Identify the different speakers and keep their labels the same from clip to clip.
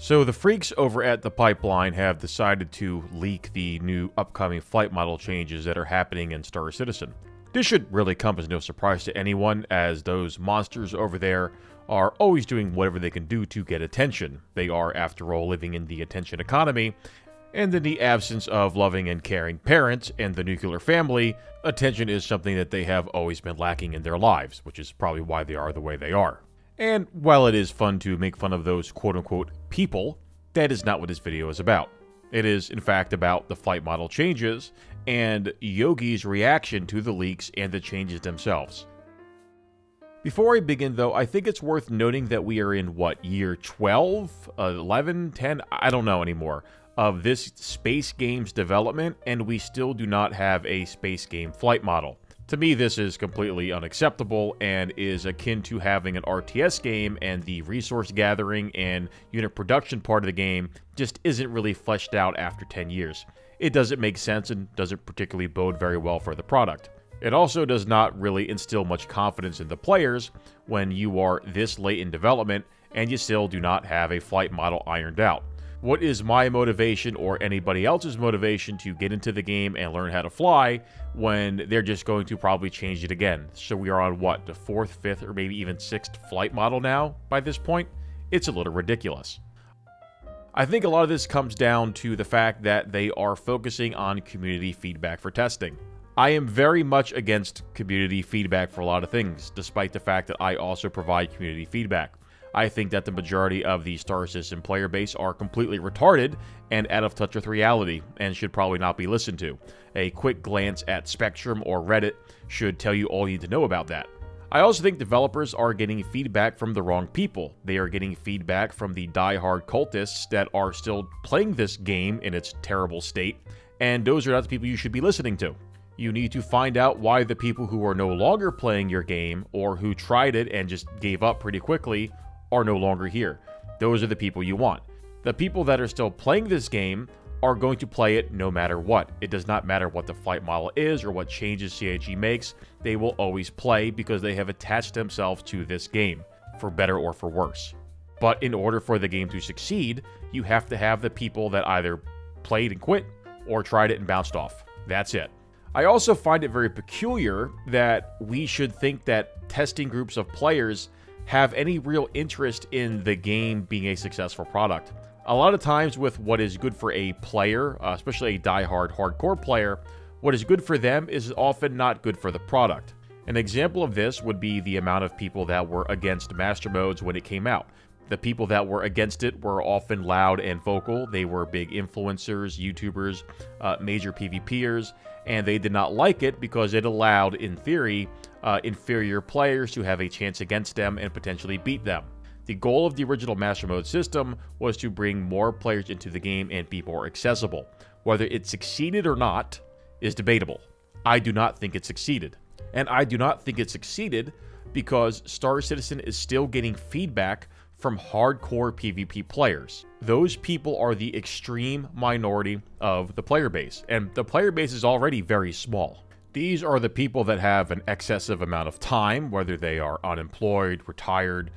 Speaker 1: So the freaks over at the Pipeline have decided to leak the new upcoming flight model changes that are happening in Star Citizen. This should really come as no surprise to anyone, as those monsters over there are always doing whatever they can do to get attention. They are, after all, living in the attention economy, and in the absence of loving and caring parents and the nuclear family, attention is something that they have always been lacking in their lives, which is probably why they are the way they are. And while it is fun to make fun of those quote-unquote people, that is not what this video is about. It is, in fact, about the flight model changes and Yogi's reaction to the leaks and the changes themselves. Before I begin, though, I think it's worth noting that we are in, what, year 12, 11, 10, I don't know anymore, of this space game's development, and we still do not have a space game flight model. To me, this is completely unacceptable and is akin to having an RTS game and the resource gathering and unit production part of the game just isn't really fleshed out after 10 years. It doesn't make sense and doesn't particularly bode very well for the product. It also does not really instill much confidence in the players when you are this late in development and you still do not have a flight model ironed out. What is my motivation or anybody else's motivation to get into the game and learn how to fly when they're just going to probably change it again? So we are on, what, the 4th, 5th, or maybe even 6th flight model now by this point? It's a little ridiculous. I think a lot of this comes down to the fact that they are focusing on community feedback for testing. I am very much against community feedback for a lot of things, despite the fact that I also provide community feedback. I think that the majority of the Star Citizen player base are completely retarded and out of touch with reality and should probably not be listened to. A quick glance at Spectrum or Reddit should tell you all you need to know about that. I also think developers are getting feedback from the wrong people. They are getting feedback from the die-hard cultists that are still playing this game in its terrible state, and those are not the people you should be listening to. You need to find out why the people who are no longer playing your game or who tried it and just gave up pretty quickly are no longer here. Those are the people you want. The people that are still playing this game are going to play it no matter what. It does not matter what the flight model is or what changes CIG makes. They will always play because they have attached themselves to this game, for better or for worse. But in order for the game to succeed, you have to have the people that either played and quit or tried it and bounced off. That's it. I also find it very peculiar that we should think that testing groups of players have any real interest in the game being a successful product. A lot of times with what is good for a player, especially a die-hard hardcore player, what is good for them is often not good for the product. An example of this would be the amount of people that were against Master Modes when it came out. The people that were against it were often loud and vocal. They were big influencers, YouTubers, major PvPers, and they did not like it because it allowed, in theory, inferior players to have a chance against them and potentially beat them. The goal of the original Master Mode system was to bring more players into the game and be more accessible. Whether it succeeded or not is debatable. I do not think it succeeded. And I do not think it succeeded because Star Citizen is still getting feedback from hardcore PvP players. Those people are the extreme minority of the player base, and the player base is already very small. These are the people that have an excessive amount of time, whether they are unemployed, retired,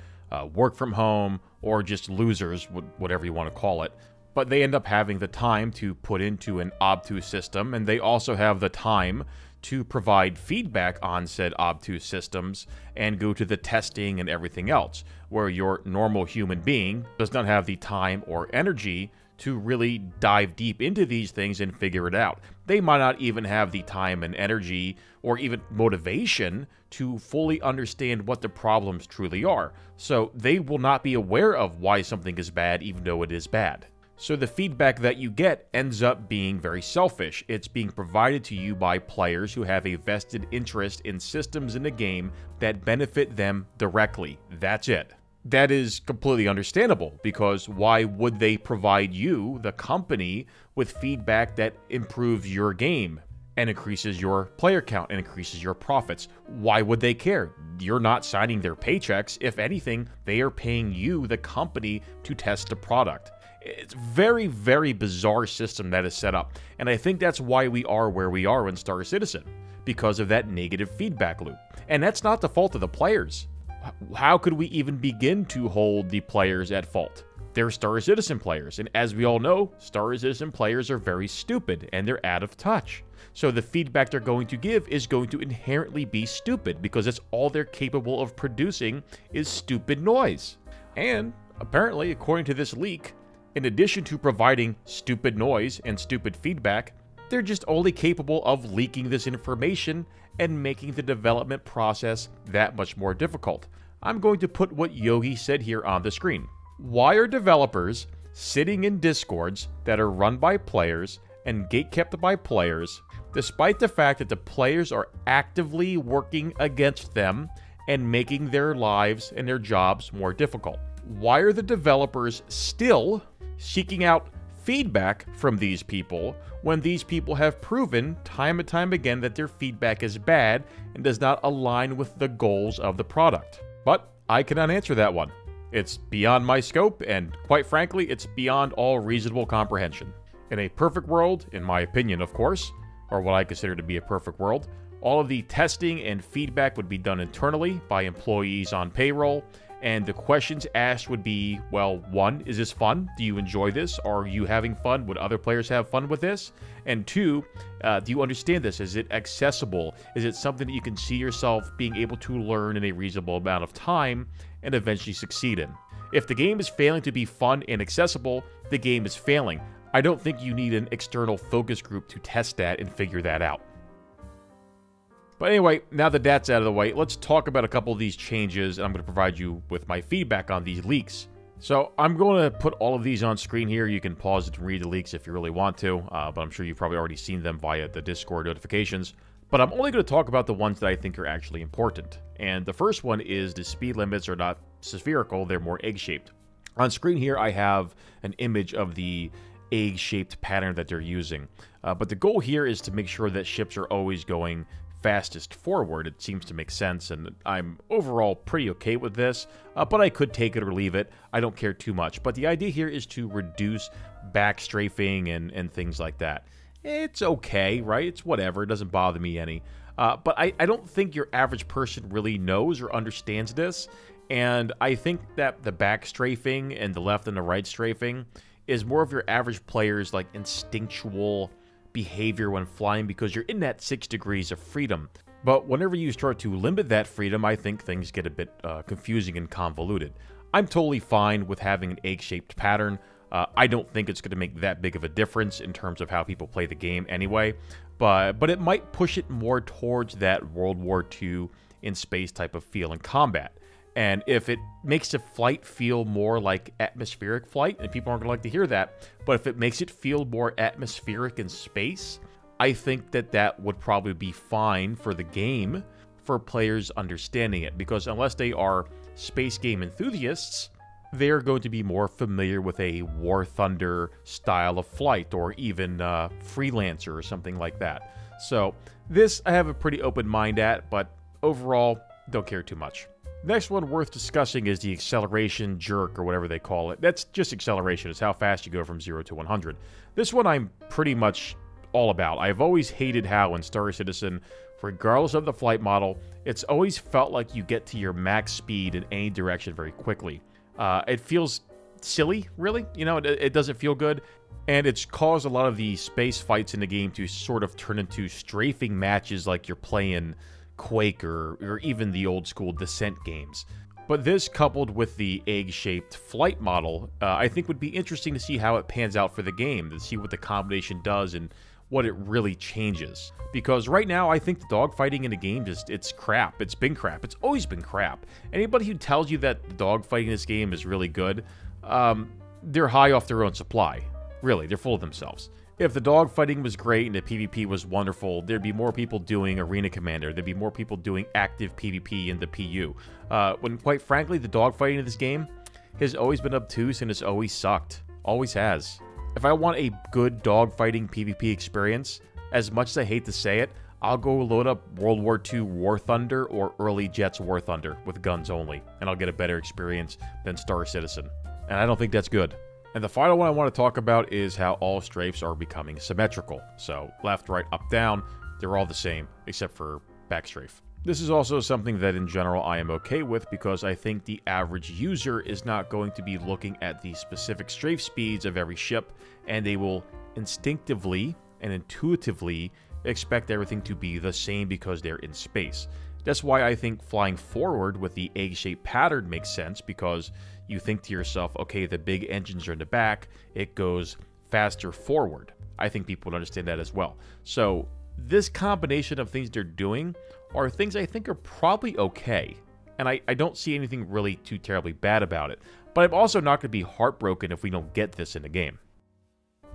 Speaker 1: work from home, or just losers, whatever you want to call it. But they end up having the time to put into an obtuse system, and they also have the time to provide feedback on said obtuse systems and go to the testing and everything else, where your normal human being does not have the time or energy to really dive deep into these things and figure it out. They might not even have the time and energy or even motivation to fully understand what the problems truly are. So they will not be aware of why something is bad even though it is bad. So the feedback that you get ends up being very selfish. It's being provided to you by players who have a vested interest in systems in the game that benefit them directly. That's it. That is completely understandable, because why would they provide you, the company, with feedback that improves your game and increases your player count and increases your profits? Why would they care? You're not signing their paychecks. If anything, they are paying you, the company, to test the product. It's a very, very bizarre system that is set up, and I think that's why we are where we are in Star Citizen, because of that negative feedback loop. And that's not the fault of the players. How could we even begin to hold the players at fault? they're Star Citizen players. And as we all know, Star Citizen players are very stupid and they're out of touch. So the feedback they're going to give is going to inherently be stupid because that's all they're capable of producing is stupid noise. And apparently, according to this leak, in addition to providing stupid noise and stupid feedback, they're just only capable of leaking this information and making the development process that much more difficult. I'm going to put what Yogi said here on the screen. Why are developers sitting in Discords that are run by players and gatekept by players, despite the fact that the players are actively working against them and making their lives and their jobs more difficult? Why are the developers still seeking out feedback from these people when these people have proven time and time again that their feedback is bad and does not align with the goals of the product? But I cannot answer that one. It's beyond my scope, and quite frankly, it's beyond all reasonable comprehension. In a perfect world, in my opinion, of course, or what I consider to be a perfect world, all of the testing and feedback would be done internally by employees on payroll, and the questions asked would be, well, one, is this fun? Do you enjoy this? Are you having fun? Would other players have fun with this? And two, do you understand this? Is it accessible? Is it something that you can see yourself being able to learn in a reasonable amount of time and eventually succeed in? If the game is failing to be fun and accessible, the game is failing. I don't think you need an external focus group to test that and figure that out. But anyway, now that that's out of the way, let's talk about a couple of these changes, and I'm going to provide you with my feedback on these leaks. So I'm going to put all of these on screen here. You can pause it and read the leaks if you really want to, but I'm sure you've probably already seen them via the Discord notifications. But I'm only going to talk about the ones that I think are actually important. And the first one is the speed limits are not spherical, they're more egg-shaped. On screen here, I have an image of the egg-shaped pattern that they're using. But the goal here is to make sure that ships are always going fastest forward. It seems to make sense, and I'm overall pretty okay with this, but I could take it or leave it. I don't care too much. But the idea here is to reduce back strafing and things like that. It's okay, right? It's whatever. It doesn't bother me any. But I don't think your average person really knows or understands this, and I think that the back strafing and the left and the right strafing is more of your average player's like instinctual behavior when flying because you're in that 6 degrees of freedom. But whenever you start to limit that freedom, I think things get a bit confusing and convoluted. I'm totally fine with having an egg-shaped pattern. I don't think it's going to make that big of a difference in terms of how people play the game anyway, but it might push it more towards that World War II in space type of feel in combat. And if it makes the flight feel more like atmospheric flight, and people aren't going to like to hear that, but if it makes it feel more atmospheric in space, I think that that would probably be fine for the game, for players understanding it. Because unless they are space game enthusiasts, they're going to be more familiar with a War Thunder style of flight, or even Freelancer or something like that. So this I have a pretty open mind at, but overall, don't care too much. Next one worth discussing is the acceleration jerk, or whatever they call it. That's just acceleration. It's how fast you go from 0 to 100. This one I'm pretty much all about. I've always hated how in Star Citizen, regardless of the flight model, it's always felt like you get to your max speed in any direction very quickly. It feels silly, really. You know, it doesn't feel good. And it's caused a lot of the space fights in the game to sort of turn into strafing matches like you're playing Quake or even the old school Descent games. But this, coupled with the egg-shaped flight model, I think would be interesting to see how it pans out for the game, to see what the combination does and what it really changes. Because right now, I think the dogfighting in the game it's crap. It's been crap. It's always been crap. Anybody who tells you that the dogfighting in this game is really good, they're high off their own supply. Really, they're full of themselves. If the dogfighting was great and the PvP was wonderful, there'd be more people doing Arena Commander. There'd be more people doing active PvP in the PU. When, quite frankly, the dogfighting in this game has always been obtuse and it's always sucked. Always has. If I want a good dogfighting PvP experience, as much as I hate to say it, I'll go load up World War II War Thunder or Early Jets War Thunder with guns only, and I'll get a better experience than Star Citizen. And I don't think that's good. And the final one I want to talk about is how all strafes are becoming symmetrical. So left, right, up, down, they're all the same, except for back strafe. This is also something that in general I am okay with because I think the average user is not going to be looking at the specific strafe speeds of every ship, and they will instinctively and intuitively expect everything to be the same because they're in space. That's why I think flying forward with the egg-shaped pattern makes sense, because you think to yourself, okay, the big engines are in the back, it goes faster forward. I think people would understand that as well. So this combination of things they're doing are things I think are probably okay, and I don't see anything really too terribly bad about it. But I'm also not going to be heartbroken if we don't get this in the game.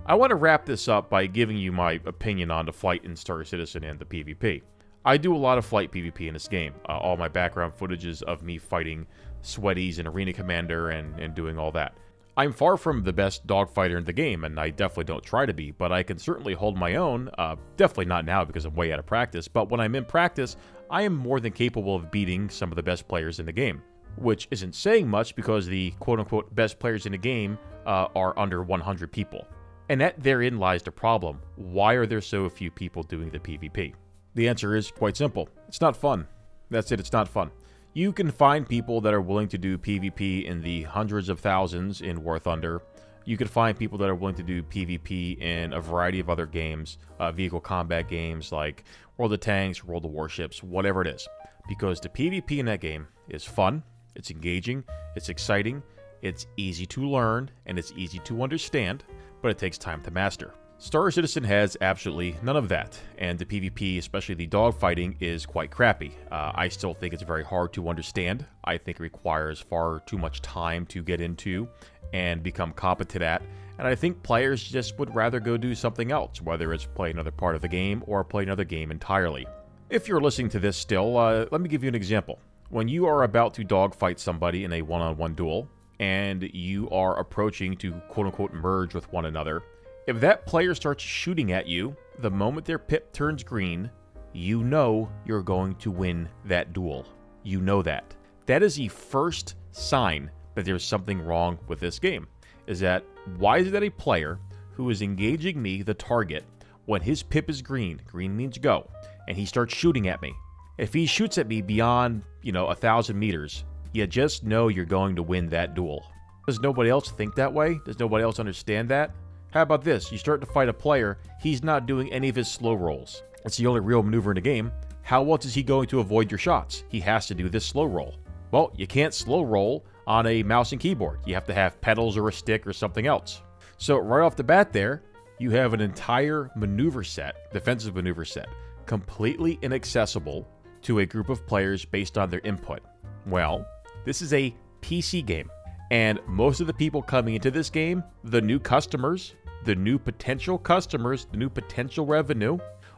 Speaker 1: I want to wrap this up by giving you my opinion on the flight in Star Citizen and the PvP. I do a lot of flight PvP in this game. All my background footage is of me fighting sweaties and Arena Commander and doing all that. I'm far from the best dogfighter in the game, and I definitely don't try to be, but I can certainly hold my own. Definitely not now because I'm way out of practice, but when I'm in practice, I am more than capable of beating some of the best players in the game. Which isn't saying much because the quote-unquote best players in the game are under 100 people. And therein lies the problem. Why are there so few people doing the PvP? The answer is quite simple. It's not fun. That's it, it's not fun. You can find people that are willing to do PvP in the hundreds of thousands in War Thunder. You can find people that are willing to do PvP in a variety of other games, vehicle combat games like World of Tanks, World of Warships, whatever it is. Because the PvP in that game is fun, it's engaging, it's exciting, it's easy to learn, and it's easy to understand, but it takes time to master. Star Citizen has absolutely none of that, and the PvP, especially the dogfighting, is quite crappy. I still think it's very hard to understand. I think it requires far too much time to get into and become competent at, and I think players just would rather go do something else, whether it's play another part of the game or play another game entirely. If you're listening to this still, let me give you an example. When you are about to dogfight somebody in a one-on-one duel, and you are approaching to quote-unquote merge with one another, if that player starts shooting at you, the moment their pip turns green, you know you're going to win that duel. You know that. That is the first sign that there's something wrong with this game. Is that, why is it that a player who is engaging me, the target, when his pip is green means go, and he starts shooting at me. If he shoots at me beyond, 1,000 meters, you just know you're going to win that duel. Does nobody else think that way? Does nobody else understand that? How about this? You start to fight a player, he's not doing any of his slow rolls. It's the only real maneuver in the game. How else is he going to avoid your shots? He has to do this slow roll. Well, you can't slow roll on a mouse and keyboard. You have to have pedals or a stick or something else. So right off the bat there, you have an entire maneuver set, defensive maneuver set, completely inaccessible to a group of players based on their input. Well, this is a PC game, and most of the people coming into this game, the new customers, the new potential customers, the new potential revenue,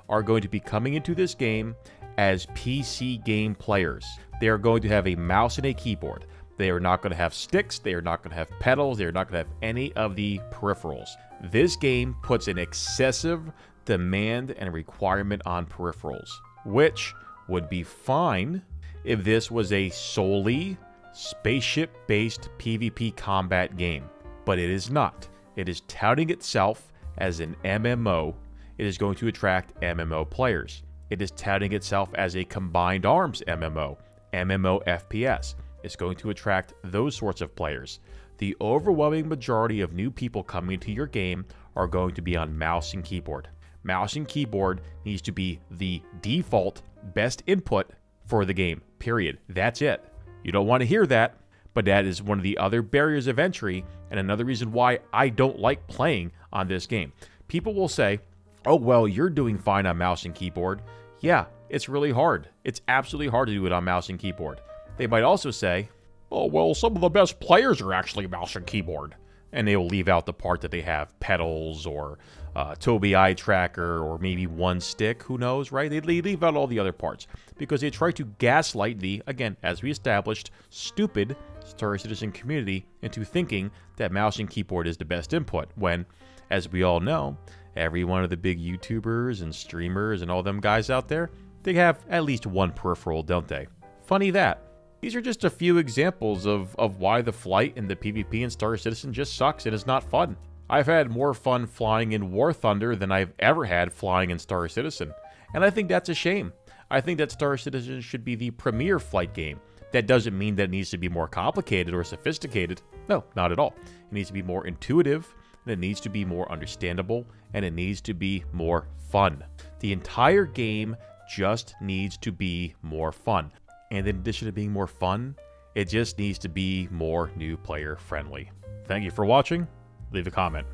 Speaker 1: are going to be coming into this game as PC game players. They are going to have a mouse and a keyboard. They are not going to have sticks. They are not going to have pedals. They are not going to have any of the peripherals. This game puts an excessive demand and requirement on peripherals, which would be fine if this was a solely spaceship-based PvP combat game. But it is not. It is touting itself as an MMO. It is going to attract MMO players. It is touting itself as a combined arms MMO, MMO FPS. It's going to attract those sorts of players. The overwhelming majority of new people coming into your game are going to be on mouse and keyboard. Mouse and keyboard needs to be the default best input for the game, period. That's it. You don't want to hear that, but that is one of the other barriers of entry and another reason why I don't like playing on this game. People will say, oh, well, you're doing fine on mouse and keyboard. Yeah, it's really hard. It's absolutely hard to do it on mouse and keyboard. They might also say, oh, well, some of the best players are actually mouse and keyboard. And they will leave out the part that they have pedals or Tobii eye tracker or maybe one stick, who knows, right? They leave out all the other parts because they try to gaslight the, again, as we established, stupid Star Citizen community into thinking that mouse and keyboard is the best input when, as we all know, every one of the big YouTubers and streamers and all them guys out there, they have at least one peripheral, don't they? Funny that. These are just a few examples of why the flight in the PvP in Star Citizen just sucks and is not fun. I've had more fun flying in War Thunder than I've ever had flying in Star Citizen, and I think that's a shame. I think that Star Citizen should be the premier flight game. That doesn't mean that it needs to be more complicated or sophisticated. No, not at all. It needs to be more intuitive, and it needs to be more understandable, and it needs to be more fun. The entire game just needs to be more fun. And in addition to being more fun, it just needs to be more new player friendly. Thank you for watching. Leave a comment.